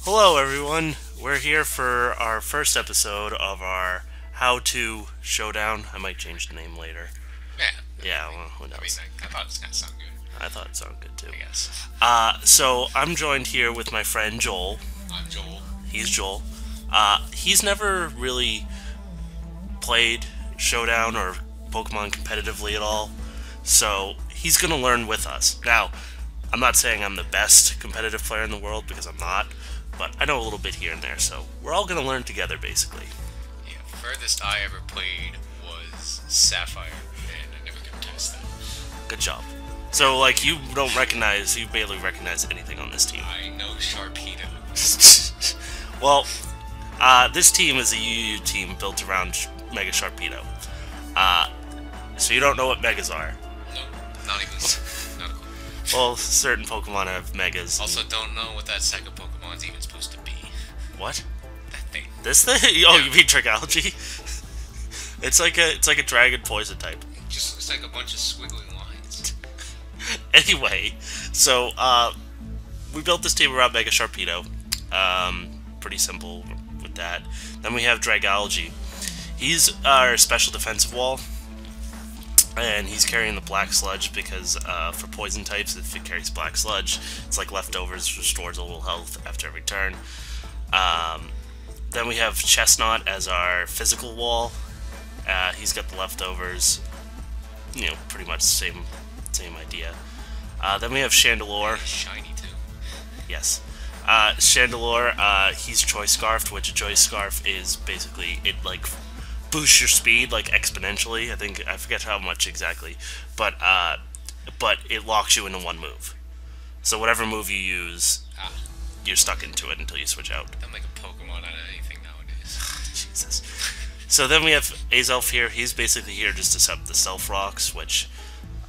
Hello, everyone. We're here for our first episode of our How to Showdown. I might change the name later. Yeah. Yeah, well, who I mean, knows? I thought it was gonna sound good. I thought it sounded good too. I guess. So I'm joined here with my friend Joel. I'm Joel. He's Joel. He's never really played Showdown or Pokemon competitively at all, so he's gonna learn with us. Now, I'm not saying I'm the best competitive player in the world because I'm not, but I know a little bit here and there, so we're all gonna learn together basically. Yeah. Furthest I ever played was Sapphire, and I never could test that. Good job. So, like, you barely recognize anything on this team. I know Sharpedo. Well, this team is a UU team built around Mega Sharpedo. So you don't know what Megas are. No, not even. Not a clue. Well, certain Pokemon have Megas. Also, don't know what that second Pokemon's even supposed to be. What? That thing. This thing? Oh, Yeah. you mean Trigalgy? It's like a dragon poison type. It just looks like a bunch of squiggly lines. Anyway, so we built this team around Mega Sharpedo. Pretty simple with that. Then we have Dragalgy. He's our special defensive wall, and he's carrying the Black Sludge because for poison types, if it carries Black Sludge, it's like leftovers, restores a little health after every turn. Then we have Chestnut as our physical wall. He's got the leftovers, pretty much the same idea. Then we have Chandelure. It's shiny too. Yes. Chandelure, he's Choice Scarfed, which a Choice Scarf is basically, it like boosts your speed like exponentially. I forget how much exactly, but it locks you into one move. So whatever move you use, Ah, you're stuck into it until you switch out. don't make a Pokemon out of anything nowadays. Jesus. So then we have Azelf here. He's basically here just to set up the Stealth Rocks, which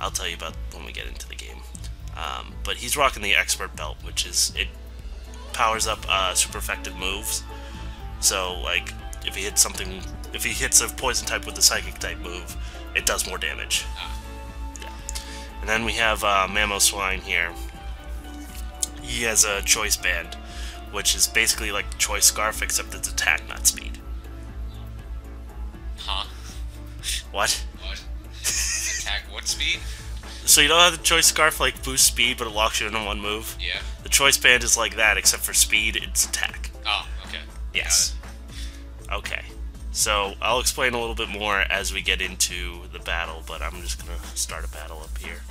I'll tell you about when we get into the game. But he's rocking the Expert Belt, which it powers up super effective moves. So like if he hits a poison type with a psychic type move, it does more damage. Ah, Yeah. And then we have Mamoswine here. He has a Choice Band, which is basically like the Choice Scarf except it's attack, not speed. huh? What? What? Attack what speed? So you don't have the Choice Scarf like boost speed, but it locks you into one move. Yeah. The Choice Band is like that, except for speed, it's attack. Oh, okay. Yes. Okay. So I'll explain a little bit more as we get into the battle, but I'm just gonna start a battle up here.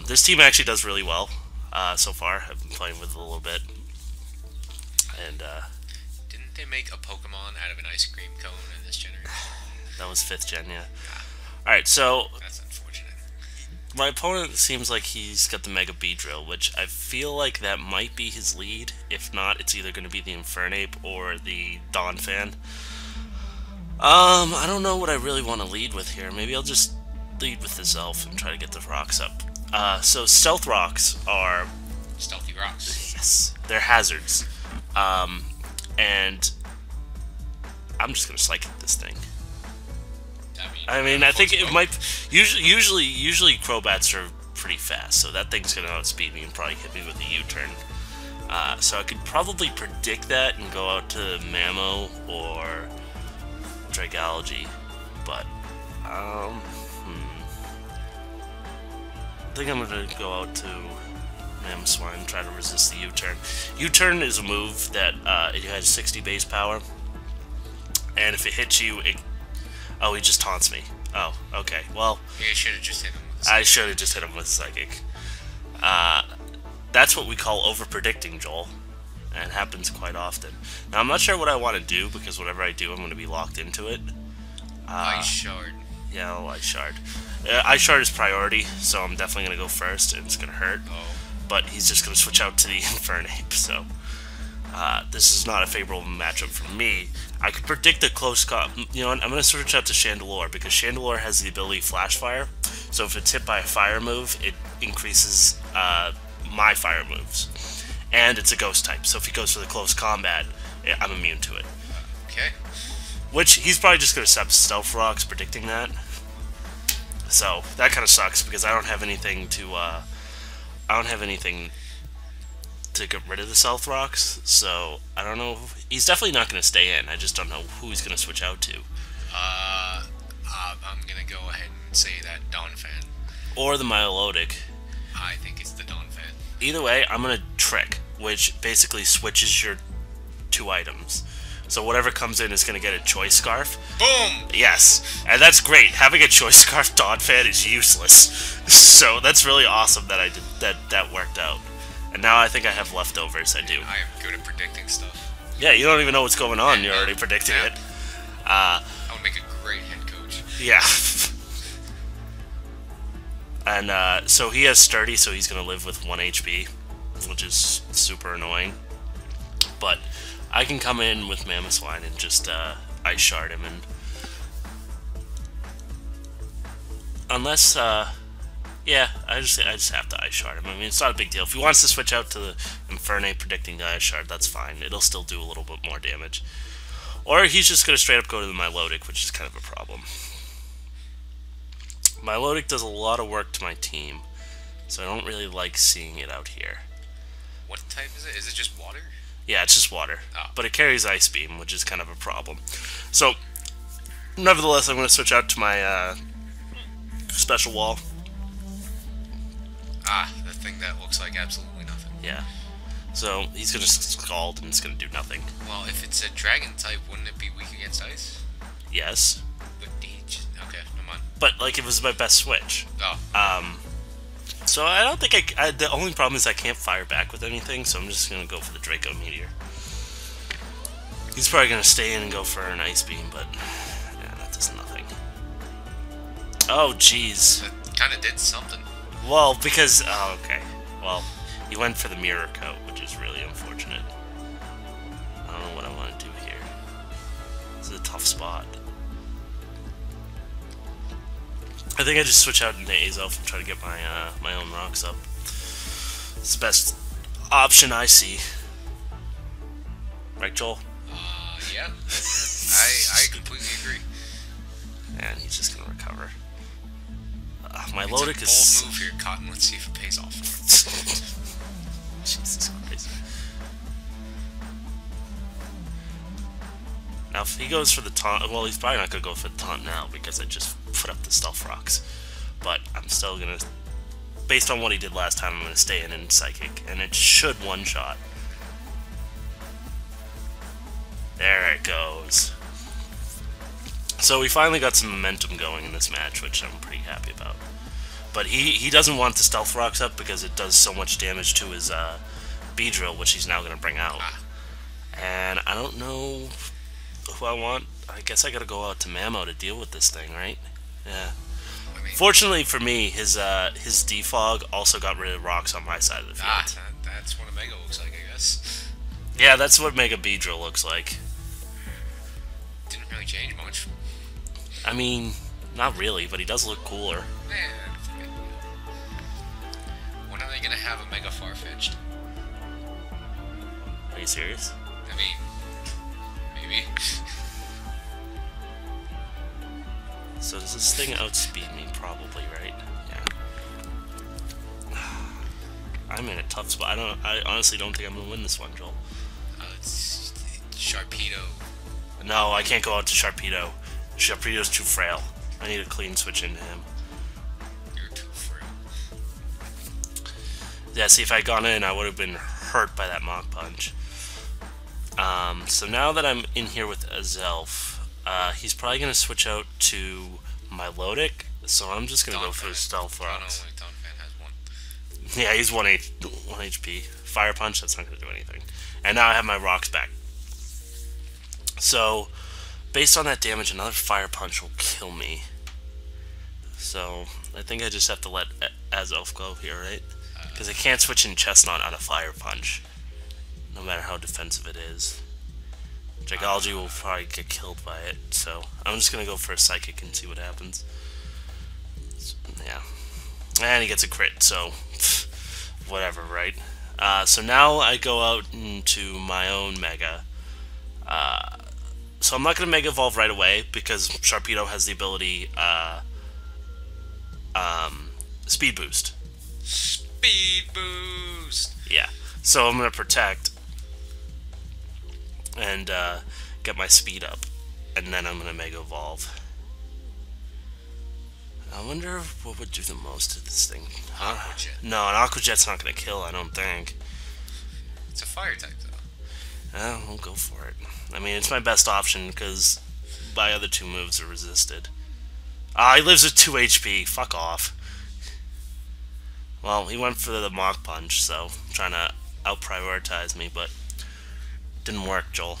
This team actually does really well so far. I've been playing with it a little bit, and Didn't they make a Pokemon out of an ice cream cone in this generation? that was 5th gen, yeah. All right, so That's unfortunate. my opponent seems like he's got the Mega Beedrill, which I feel like that might be his lead. If not, it's either going to be the Infernape or the Donphan. I don't know what I really want to lead with here. Maybe I'll just lead with this elf and try to get the rocks up. So Stealth Rocks are, Stealthy rocks. yes, they're hazards. And I'm just going to Psychic this thing. I think it might. Usually Crobats are pretty fast, so that thing's gonna outspeed me and probably hit me with a U-turn. So I could probably predict that and go out to Mamo or Dragalgy, but I think I'm gonna go out to Mamoswine and try to resist the U-turn. U-turn is a move that it has 60 base power, and if it hits you, oh, he just taunts me. Oh, okay. Well, You should have just hit him with I should have just hit him with Psychic. That's what we call over-predicting, Joel. And it happens quite often. Now, I'm not sure what I want to do, because whatever I do, I'm going to be locked into it. Ice Shard. Yeah, I'll Ice Shard. Ice Shard is priority, so I'm definitely going to go first, and it's going to hurt. Oh. But he's just going to switch out to the Infernape, so this is not a favorable matchup for me. I could predict a close comp. You know what? I'm going to switch out to Chandelure, because Chandelure has the ability Flash Fire. So if it's hit by a fire move, it increases my fire moves. And it's a ghost type, so if he goes for the close combat, I'm immune to it. Okay. Which, he's probably just going to accept Stealth Rocks, predicting that. So, that kind of sucks, because I don't have anything to to get rid of the Stealth Rocks, so I don't know. He's definitely not going to stay in. I just don't know who he's going to switch out to. I'm gonna go ahead and say that Dawn Fan. Or the Milotic. I think it's the Dawn Fan. Either way, I'm going to Trick, which basically switches your 2 items. So whatever comes in is going to get a Choice Scarf. Boom! Yes, and that's great. Having a Choice Scarf Dawn Fan is useless. So that's really awesome that I did that worked out. And now I think I have leftovers. I do. I am good at predicting stuff. Yeah, you don't even know what's going on. You're already predicting it. I would make a great head coach. Yeah. And so he has Sturdy, so he's going to live with 1 HP, which is super annoying. But I can come in with Mammothwine and just Ice Shard him, and unless yeah, I just have to Ice Shard him. I mean, it's not a big deal. If he wants to switch out to the Infernape predicting the Ice Shard, that's fine. It'll still do a little bit more damage. Or he's just going to straight up go to the Milotic, which is kind of a problem. Milotic does a lot of work to my team, so I don't really like seeing it out here. What type is it? Is it just water? Yeah, it's just water. Oh. But it carries Ice Beam, which is kind of a problem. So, nevertheless, I'm going to switch out to my Special Wall. Ah, the thing that looks like absolutely nothing. Yeah. So, he's going to Scald, and it's going to do nothing. Well, if it's a dragon type, wouldn't it be weak against ice? Yes. But okay, never mind. But, like, it was my best switch. Oh. So I don't think the only problem is I can't fire back with anything, so I'm just going to go for the Draco Meteor. He's probably going to stay in and go for an Ice Beam, but yeah, that does nothing. Oh, jeez. That kind of did something. Well, because... Oh, okay. Well, he went for the Mirror Coat, which is really unfortunate. I don't know what I want to do here. This is a tough spot. I think I just switch out into Azelf and try to get my my own rocks up. It's the best option I see. Right, Joel? Yeah. I completely agree. And he's just gonna recover. My It's Milotic a is... bold move here, Cotton. Let's see if it pays off. Jesus Christ. Now, if he goes for the taunt... Well, he's probably not going to go for the taunt now, because I just put up the Stealth Rocks. But I'm still going to... Based on what he did last time, I'm going to stay in and Psychic. And it should one-shot. There it goes. So we finally got some momentum going in this match, which I'm pretty happy about. But he doesn't want the Stealth Rocks up because it does so much damage to his Beedrill, which he's now going to bring out. And I don't know who I want. I guess I gotta go out to Mamo to deal with this thing, right? Yeah. I mean, Fortunately for me, his Defog also got rid of rocks on my side of the field. That's what a Mega looks like, I guess. Yeah, that's what Mega Beedrill looks like. Didn't really change much. I mean, not really, but he does look cooler. When are they gonna have a Mega Farfetch'd? Are you serious? I mean, maybe. So does this thing outspeed me? Probably, right? Yeah. I'm in a tough spot. I honestly don't think I'm gonna win this one, Joel. It's Sharpedo. No, I can't go out to Sharpedo. Sharpedo's too frail. I need a clean switch into him. You're too frail. Yeah, see, if I had gone in, I would have been hurt by that Mach Punch. So now that I'm in here with Azelf, he's probably going to switch out to Milotic, so I'm just going to go for his Stealth Rocks. Only Dawn Fan has one. Yeah, he's 1 HP. Fire Punch, that's not going to do anything. And now I have my rocks back. So, based on that damage, another Fire Punch will kill me. So, I think I just have to let Azelf go here, right? Because I can't switch in Chestnut on a Fire Punch, no matter how defensive it is. Dragology will probably get killed by it, so I'm just going to go for a Psychic and see what happens. Yeah. And he gets a crit, so whatever, right? So now I go out into my own Mega. So I'm not going to Mega Evolve right away, because Sharpedo has the ability Speed Boost. Speed Boost! Yeah. So I'm gonna protect and get my speed up, and then I'm gonna Mega Evolve. I wonder what would do the most to this thing. Aqua Jet. No, an Aqua Jet's not gonna kill, I don't think. It's a fire type, though. We'll go for it. I mean, it's my best option because my other two moves are resisted. He lives with 2 HP. Fuck off. Well, he went for the Mach Punch, so trying to out-prioritize me, but didn't work, Joel.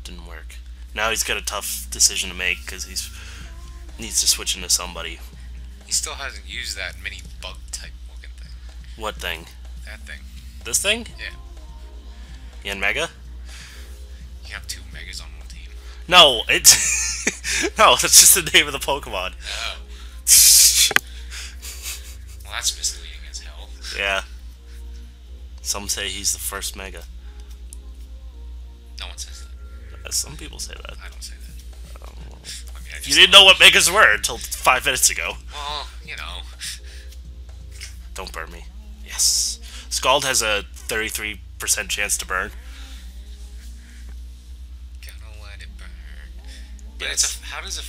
Didn't work. Now he's got a tough decision to make because he's needs to switch into somebody. He still hasn't used that mini bug type looking thing. What thing? That thing. This thing? Yeah. In Mega? You have 2 megas on one team. No, it's no. That's just the name of the Pokemon. Oh. Well, that's misleading as hell. Yeah. Some say he's the first Mega. No one says that. Some people say that. I don't say that. I mean, I just You didn't know what Megas were until 5 minutes ago. Well, you know. Don't burn me. Yes. Scald has a 33% chance to burn. Gotta let it burn. But Yes. how does a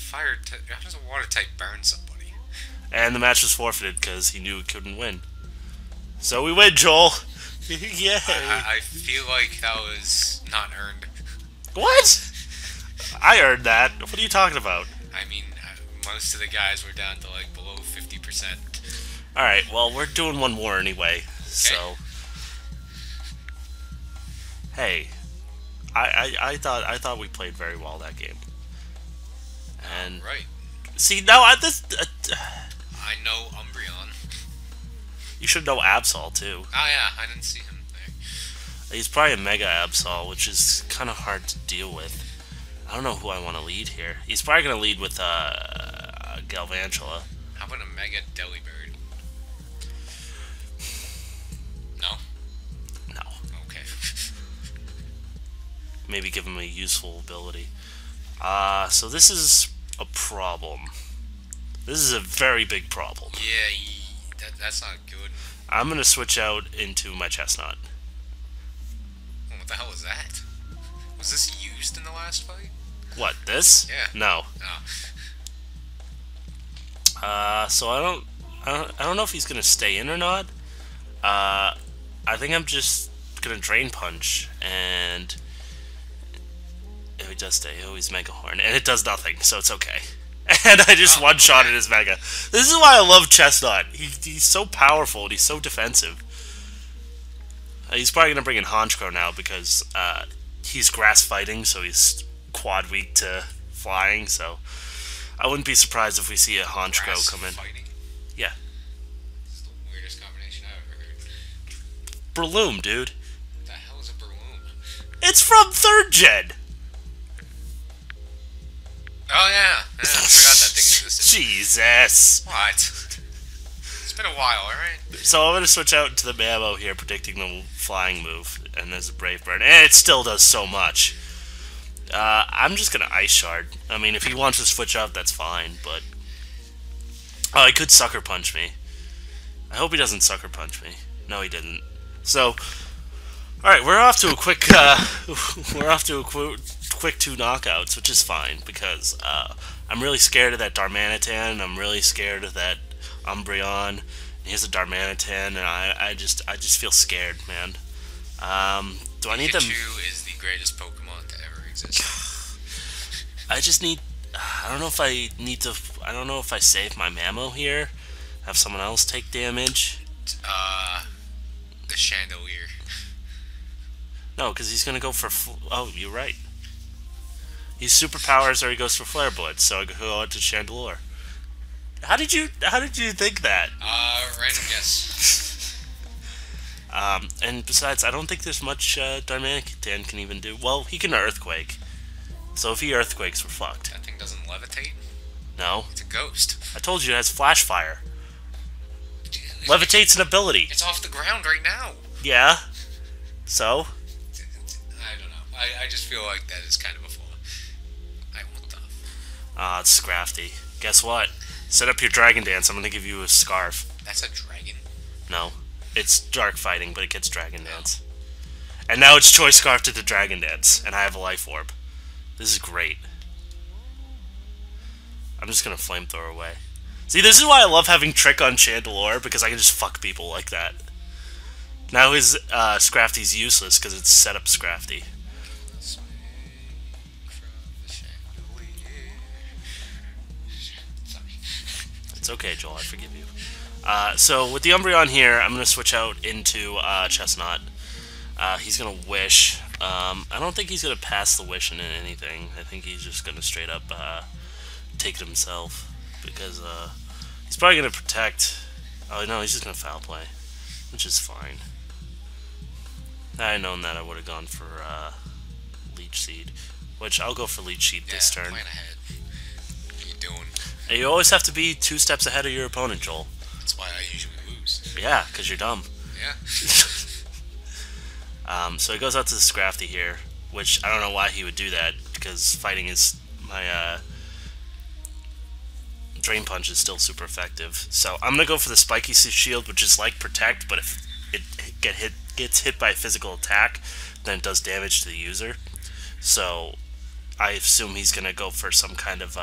water type burn somebody? And the match was forfeited because he knew he couldn't win. So we win, Joel. Yay. I feel like that was not earned. What? I earned that. What are you talking about? I mean, most of the guys were down to like below 50%. Alright, well, we're doing one more anyway. So, hey, I thought we played very well that game. And Right. see, now I know Umbreon. you should know Absol too. Oh yeah, I didn't see him there. He's probably a Mega Absol, which is kind of hard to deal with. I don't know who I want to lead here. He's probably going to lead with Galvantula. How about a Mega Delibird? No? No. Okay. Maybe give him a useful ability. So this is a problem. This is a very big problem. Yeah, that's not good. I'm going to switch out into my Chestnut. Oh, what the hell was that? Was this used in the last fight? What, this? Yeah. No. Oh. So I don't know if he's going to stay in or not. I think I'm just going to Drain Punch, and oh, he does stay. Oh, he's Mega Horn, and it does nothing, so it's okay. And I just one-shotted his Mega. This is why I love Chestnut. He's so powerful, and he's so defensive. He's probably going to bring in Honchkrow now, because he's grass fighting, so he's quad weak to flying, so I wouldn't be surprised if we see a Honchkrow come in. Fighting? Yeah. This is the weirdest combination I've ever heard. Breloom, dude. What the hell is a Breloom? It's from 3rd Gen! Oh yeah, I forgot that thing existed. Jesus! What? It's been a while, alright? So I'm going to switch out to the Mammo here, predicting the flying move, and there's a Brave Bird, and it still does so much. I'm just going to Ice Shard. I mean, if he wants to switch up, that's fine, but... Oh, he could Sucker Punch me. I hope he doesn't Sucker Punch me. No, he didn't. So, alright, we're off to a quick, quick 2 knockouts, which is fine, because, I'm really scared of that Darmanitan, I'm really scared of that Umbreon. He has a Darmanitan, and I just feel scared, man. Do I need them? Pikachu is the greatest Pokemon to ever exist. I just need. I don't know if I need to. I don't know if I save my Mammo here. Have someone else take damage. The Chandelier. No, because he's gonna go for. Oh, you're right. He's superpowers, or he goes for Flare Blitz. So I go out to Chandelure. How did you think that? Random guess. And besides, I don't think there's much Darmanitan can even do. Well, he can Earthquake. So if he Earthquakes, we're fucked. That thing doesn't levitate? No. It's a ghost. I told you it has Flash Fire. Dude, Levitate's an ability. It's off the ground right now. Yeah. So? I don't know. I just feel like that is kind of a flaw. What the? It's Scrafty. Guess what? Set up your Dragon Dance. I'm gonna give you a Scarf. That's a dragon? No. It's Dark Fighting, but it gets Dragon Dance. And now it's Choice Scarf to the Dragon Dance, and I have a Life Orb. This is great. I'm just gonna Flamethrower away. See, this is why I love having Trick on Chandelure, because I can just fuck people like that. Now his Scrafty's useless, because it's set up Scrafty. It's okay, Joel, I forgive you. So with the Umbreon here, I'm gonna switch out into Chestnut. He's gonna Wish. I don't think he's gonna pass the Wish into anything. I think he's just gonna straight up take it himself, because he's probably gonna Protect. Oh no, he's just gonna Foul Play, which is fine. Had I known that, I would have gone for Leech Seed, which I'll go for Leech Seed this turn. Plan ahead. What are you doing? And you always have to be 2 steps ahead of your opponent, Joel. That's why I usually lose. Yeah, because you're dumb. Yeah. So he goes out to the Scrafty here, which I don't know why he would do that, because fighting is my Drain Punch is still super effective. So I'm gonna go for the Spiky Shield, which is like Protect, but if it gets hit by a physical attack, then it does damage to the user. So I assume he's gonna go for some kind of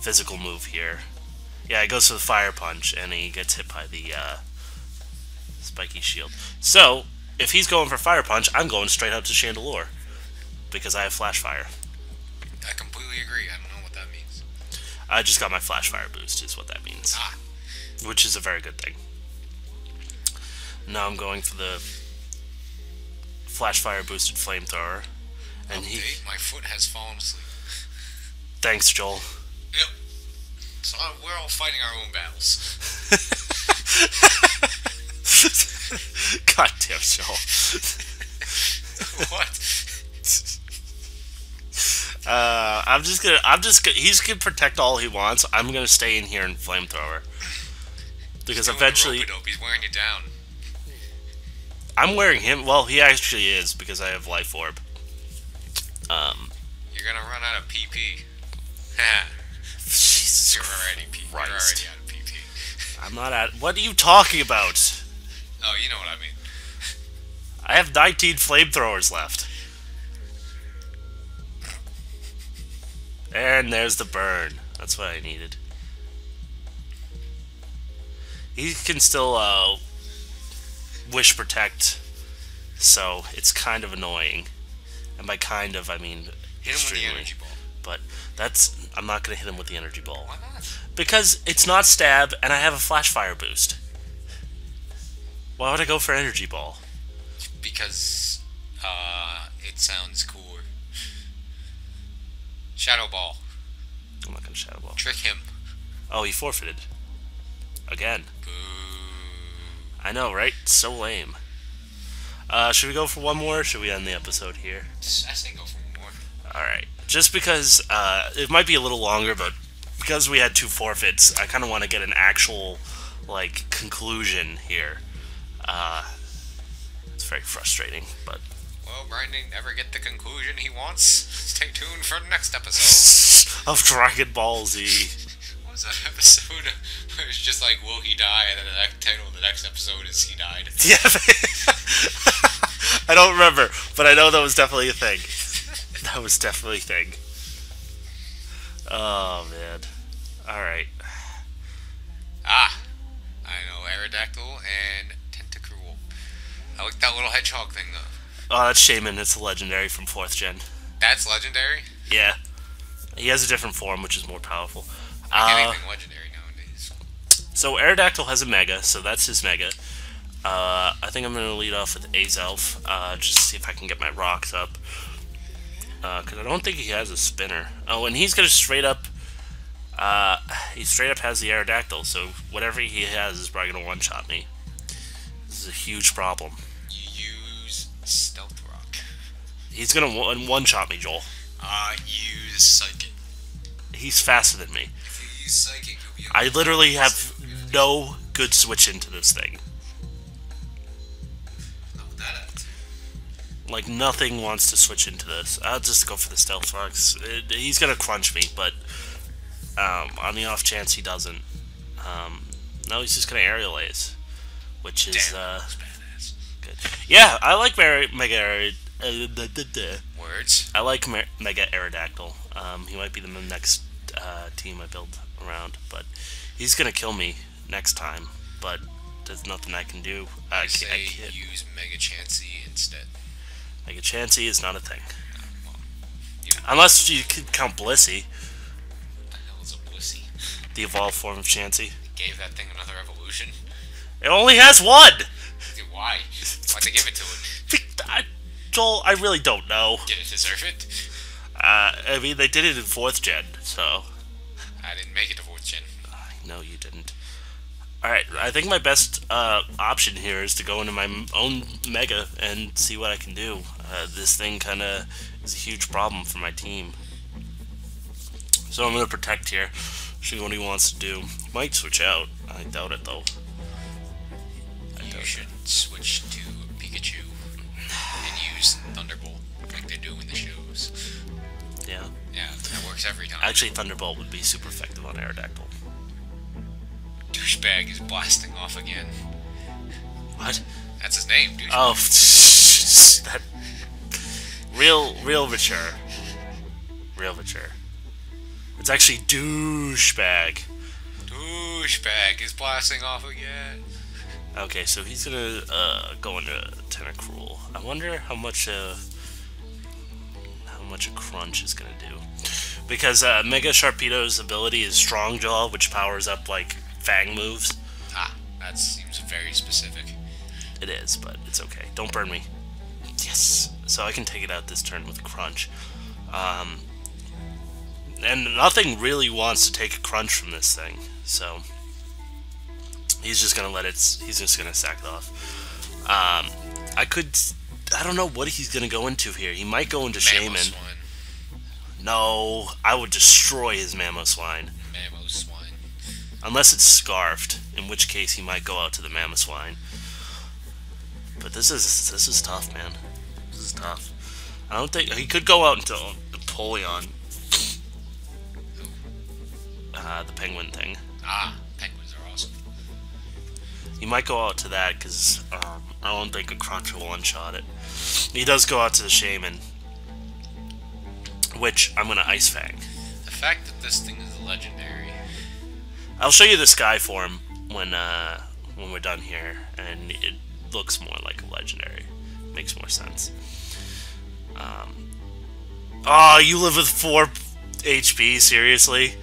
physical move here. Yeah, he goes for the Fire Punch, and he gets hit by the Spiky Shield. So if he's going for Fire Punch, I'm going straight up to Chandelure, because I have Flash Fire. I completely agree. I don't know what that means. I just got my Flash Fire boost, is what that means. Ah. Which is a very good thing. Now I'm going for the Flash Fire boosted Flamethrower. And my foot has fallen asleep. Thanks, Joel. Yep. So we're all fighting our own battles. God damn, Joel. What? He's gonna protect all he wants. I'm gonna stay in here and Flamethrower. Because eventually... He's wearing you down. I'm wearing him... Well, he actually is, because I have Life Orb. You're gonna run out of PP. Jesus You're already Christ. out of PP. I'm not at... What are you talking about? Oh, you know what I mean. I have 19 Flamethrowers left. And there's the burn. That's what I needed. He can still Wish Protect, so it's kind of annoying. And by kind of, I mean hit him extremely. with the energy ball. But I'm not going to hit him with the energy ball. Why not? Because it's not stab, and I have a Flash Fire boost. Why would I go for energy ball? Because it sounds cooler. Shadow Ball. I'm not going to Shadow Ball. Trick him. Oh, he forfeited. Again. Boo. I know, right? So lame. Should we go for one more, or should we end the episode here? I say go for one more. Alright. Just because it might be a little longer, but because we had 2 forfeits, I kind of want to get an actual, like, conclusion here. It's very frustrating, but... Well, Brian didn't ever get the conclusion he wants. Stay tuned for the next episode. Of Dragon Ball Z. What was that episode where it's just like, will he die? And then the next title of the next episode is he died. Yeah. I don't remember, but I know that was definitely a thing. That was definitely a thing. Oh, man. Alright. Ah. I know, Aerodactyl and Tentacruel. I like that little hedgehog thing, though. Oh, that's Shaman. It's a legendary from 4th gen. That's legendary? Yeah. He has a different form, which is more powerful. Anything legendary nowadays. So Aerodactyl has a Mega, so that's his Mega. I think I'm going to lead off with Azelf, just to see if I can get my rocks up. Because I don't think he has a Spinner. Oh, and he's going to straight up... he straight up has the Aerodactyl, so whatever he has is probably going to one-shot me. This is a huge problem. You use Stealth Rock. He's going to one-shot me, Joel. Use Psychic. He's faster than me. If you use Psychic, you'll be able I literally have no good switch into this thing. Not that. Like, nothing wants to switch into this. I'll just go for the Stealth Fox. He's gonna crunch me, but on the off chance he doesn't, no, he's just gonna Aerial Ace, which is Damn, that's badass. good. Yeah, I like Mega Words. I like Mega Aerodactyl. He might be the next team I build around, but he's gonna kill me next time. But there's nothing I can do. I say use Mega Chansey instead. Mega Chansey is not a thing. Well, Unless you could count Blissey, what the hell is a Blissey? the evolved form of Chansey. Gave that thing another evolution? It only has one! Dude, why? Why'd they give it to it? Joel, I really don't know. Did it deserve it? I mean, they did it in 4th gen, so... I didn't make it to 4th gen. No, you didn't. Alright, I think my best option here is to go into my own Mega and see what I can do. This thing kind of is a huge problem for my team. So I'm going to protect here, see what he wants to do. He might switch out. I doubt it, though. You should switch to Pikachu and use Thunderbolt like they do in the shows. Yeah. Yeah, that works every time. Actually, Thunderbolt would be super effective on Aerodactyl. Douchebag is blasting off again. What? That's his name, Douchebag. Oh, that real mature. Real mature. It's actually douchebag. Douchebag is blasting off again. Okay, so he's gonna go into Tentacruel. I wonder how much a Crunch is gonna do, because Mega Sharpedo's ability is Strong Jaw, which powers up like Fang moves. Ah, that seems very specific. It is, but it's okay. Don't burn me. Yes. So I can take it out this turn with Crunch. And nothing really wants to take a Crunch from this thing, so he's just gonna let it. He's just gonna sack it off. I don't know what he's gonna go into here. He might go into Shaman. No, I would destroy his Mamoswine. Mamoswine. Unless it's Scarfed, in which case he might go out to the Mamoswine. But this is tough, man. This is tough. I don't think he could go out into Napoleon. The penguin thing. Ah, penguins are awesome. He might go out to that because I don't think a Crunch will one-shot it. He does go out to the Shaman, which I'm gonna Ice Fang. The fact that this thing is legendary. I'll show you the Sky form when we're done here, and it looks more like a legendary. Makes more sense. Oh, you live with 4 HP? Seriously?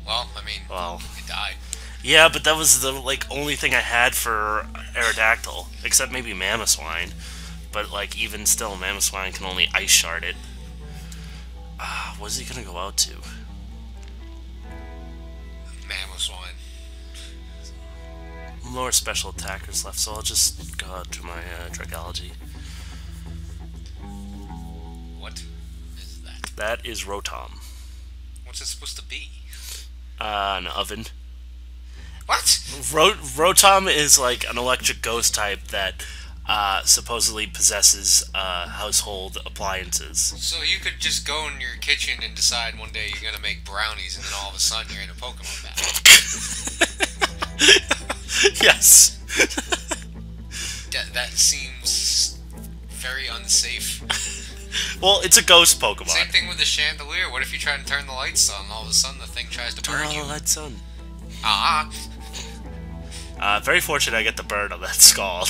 Well, I mean, it died. Yeah, but that was the only thing I had for Aerodactyl, except maybe Mamoswine. But even still, Mamoswine can only Ice Shard it. What is he gonna go out to? Mamoswine. More special attackers left, so I'll just go out to my Dragology. What is that? That is Rotom. What's it supposed to be? An oven. What? Rotom is like an electric ghost type that supposedly possesses household appliances. So you could just go in your kitchen and decide one day you're gonna make brownies, and then all of a sudden you're in a Pokemon battle. Yes. That seems very unsafe. Well, it's a ghost Pokemon. Same thing with the chandelier. What if you try to turn the lights on and all of a sudden the thing tries to burn you? Turn the lights on. Very fortunate I get the burn on that Scald.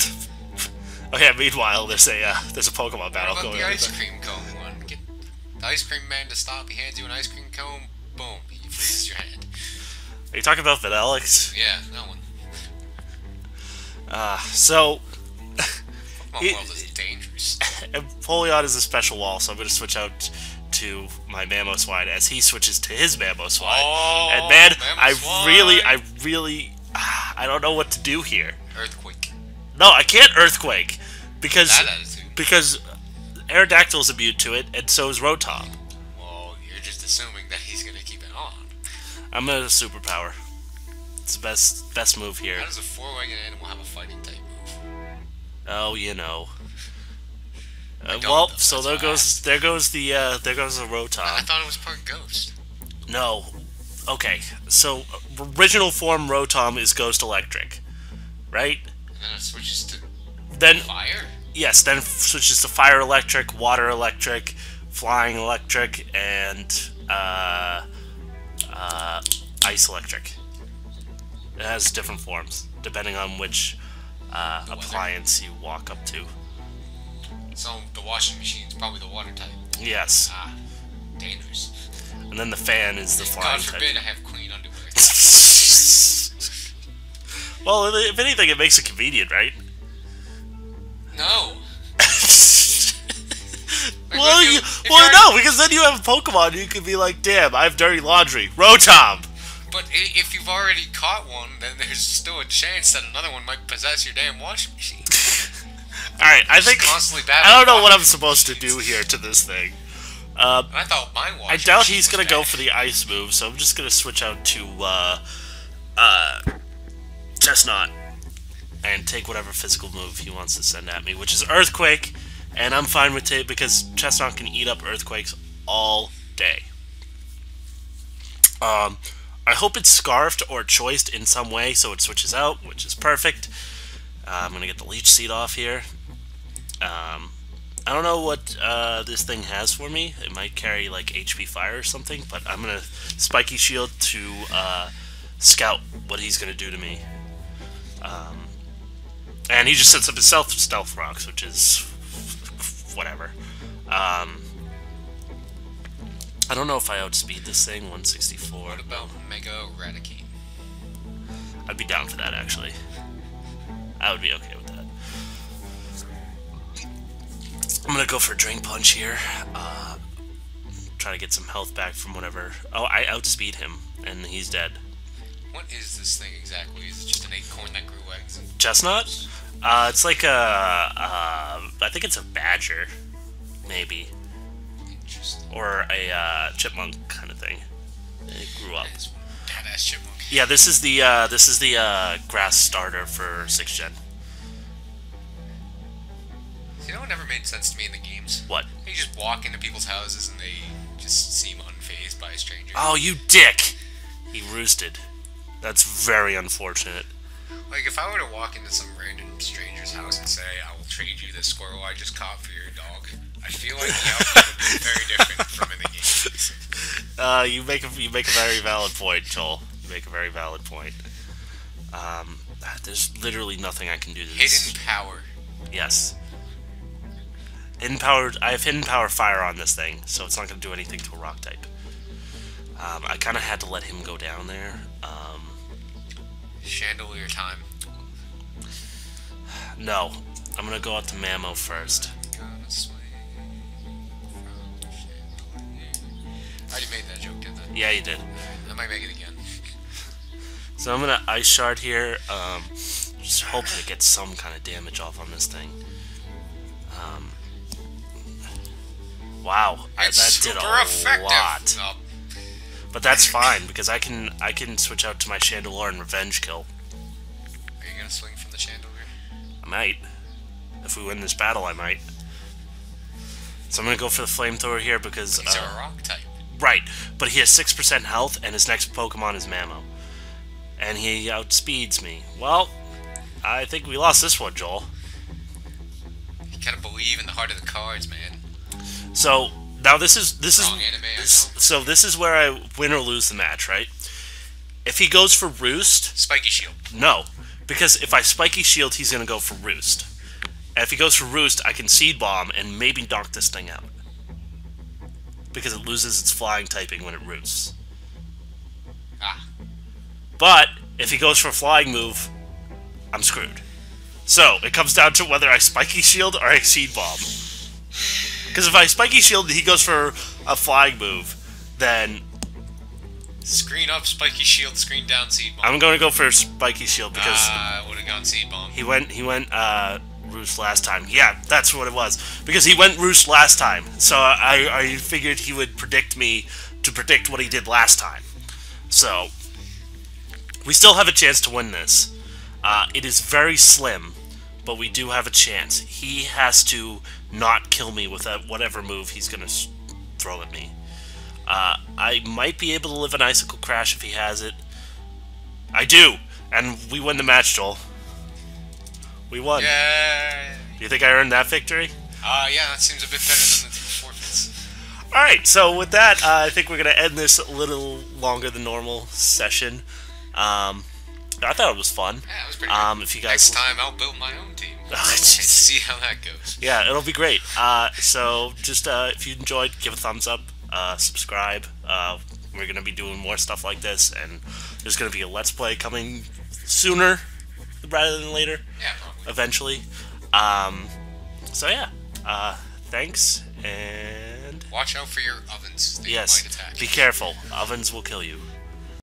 Okay, meanwhile, there's a Pokemon battle going on. What about the ice cream cone one? Get the ice cream man to stop, he hands you an ice cream cone, boom, he freezes your hand. Are you talking about Vanillix? Yeah, that one. So... Pokemon World is dangerous. Empoleon is a special wall, so I'm going to switch out to my Mamoswine as he switches to his Mamoswine. Oh, and man, Mamoswine. I really, I don't know what to do here. Earthquake. No, I can't Earthquake because that Aerodactyl is immune to it, and so is Rotom. Well, you're just assuming that he's going to keep it on. I'm going to Superpower. It's the best move here. How does a 4-legged animal have a fighting type move? Oh, you know. Well, so there goes the Rotom. I thought it was part ghost. No. Okay, so original form Rotom is Ghost Electric, right? And then it switches to Then, Fire? yes, then it switches to fire electric, water electric, flying electric, and ice electric. It has different forms, depending on which appliance you walk up to. So the washing machine's probably the water type. Yes. Ah, dangerous. And then the fan is the flying God type. forbid I have clean underwear. Well, if anything, it makes it convenient, right? No. No, because then you have a Pokemon, you can be like, damn, I have dirty laundry. Rotom! But if you've already caught one, then there's still a chance that another one might possess your damn washing machine. Alright, I think... Constantly I don't know what I'm supposed to do here to this thing. I thought mine was. I doubt he's gonna go for the ice move, so I'm just gonna switch out to, Chestnut. And take whatever physical move he wants to send at me, which is Earthquake. And I'm fine with it because Chestnut can eat up Earthquakes all day. I hope it's Scarfed or Choiced in some way, so it switches out, which is perfect. I'm gonna get the Leech Seed off here. I don't know what this thing has for me. It might carry like HP Fire or something, but I'm gonna Spiky Shield to scout what he's gonna do to me. And he just sets up his Stealth Rocks, which is whatever. I don't know if I outspeed this thing, 164. What about Mega Eradicate? I'd be down for that, actually. I would be okay with that. I'm gonna go for Drain Punch here. Try to get some health back from whatever. Oh, I outspeed him, and he's dead. What is this thing exactly? Is it just an acorn that grew eggs? Chestnut? It's like a, I think it's a badger, maybe. Interesting. Or a, chipmunk kind of thing. It grew up. Badass chipmunk. Yeah, this is the, grass starter for 6th gen. You know what never made sense to me in the games? What? You just walk into people's houses and they just seem unfazed by a stranger. Oh, you dick! He roosted. That's very unfortunate. Like, if I were to walk into some random stranger's house and say, I will trade you this squirrel I just caught for your dog, I feel like the outcome would be very different from in the game. You make a very valid point, Joel. You make a very valid point. There's literally nothing I can do to this. Hidden power. Yes. Hidden power. I have hidden power fire on this thing, so it's not going to do anything to a rock type. I kind of had to let him go down there. Chandelier time. No, I'm gonna go out to Mammo first. I already made that joke, didn't I? Yeah, you did. I might make it again. So I'm gonna Ice Shard here. Just hoping to get some kind of damage off on this thing. Wow, that did a lot. But that's fine because I can switch out to my Chandelure and Revenge Kill. Are you gonna swing from the Chandelure? I might. If we win this battle, I might. So I'm gonna go for the Flamethrower here because He's a rock type. Right, but he has 6% health and his next Pokemon is Mammo. And he outspeeds me. Well, I think we lost this one, Joel. You gotta believe in the heart of the cards, man. So now this is Wrong anime, I know. so this is where I win or lose the match, right? If he goes for Roost, Spiky Shield. no, because if I Spiky Shield, he's gonna go for Roost. And if he goes for Roost, I can Seed Bomb and maybe knock this thing out because it loses its flying typing when it roosts. Ah. But if he goes for a flying move, I'm screwed. So it comes down to whether I Spiky Shield or I Seed Bomb. Because if I Spiky Shield and he goes for a flying move, then Screen up, Spiky Shield, screen down, Seed Bomb. I'm going to go for Spiky Shield because I would have gone Seed Bomb. he went Roost last time. Yeah, that's what it was. Because he went Roost last time. So I figured he would predict me to predict what he did last time. So we still have a chance to win this. It is very slim, but we do have a chance. He has to not kill me with whatever move he's going to throw at me. I might be able to live an Icicle Crash if he has it. I do! And we win the match, Joel. We won. Yay! Do you think I earned that victory? Yeah, that seems a bit better than the 2 forfeits. Alright, so with that, I think we're going to end this a little longer than normal session. I thought it was fun. Yeah, it was pretty good. If you guys... Next time, I'll build my own team. Oh, and see how that goes. yeah, it'll be great. So just if you enjoyed, give a thumbs up, subscribe. We're going to be doing more stuff like this, and there's going to be a Let's Play coming sooner rather than later. Yeah, probably. Eventually. So yeah, thanks, and... Watch out for your ovens. They yes, might attack be you. careful. Ovens will kill you.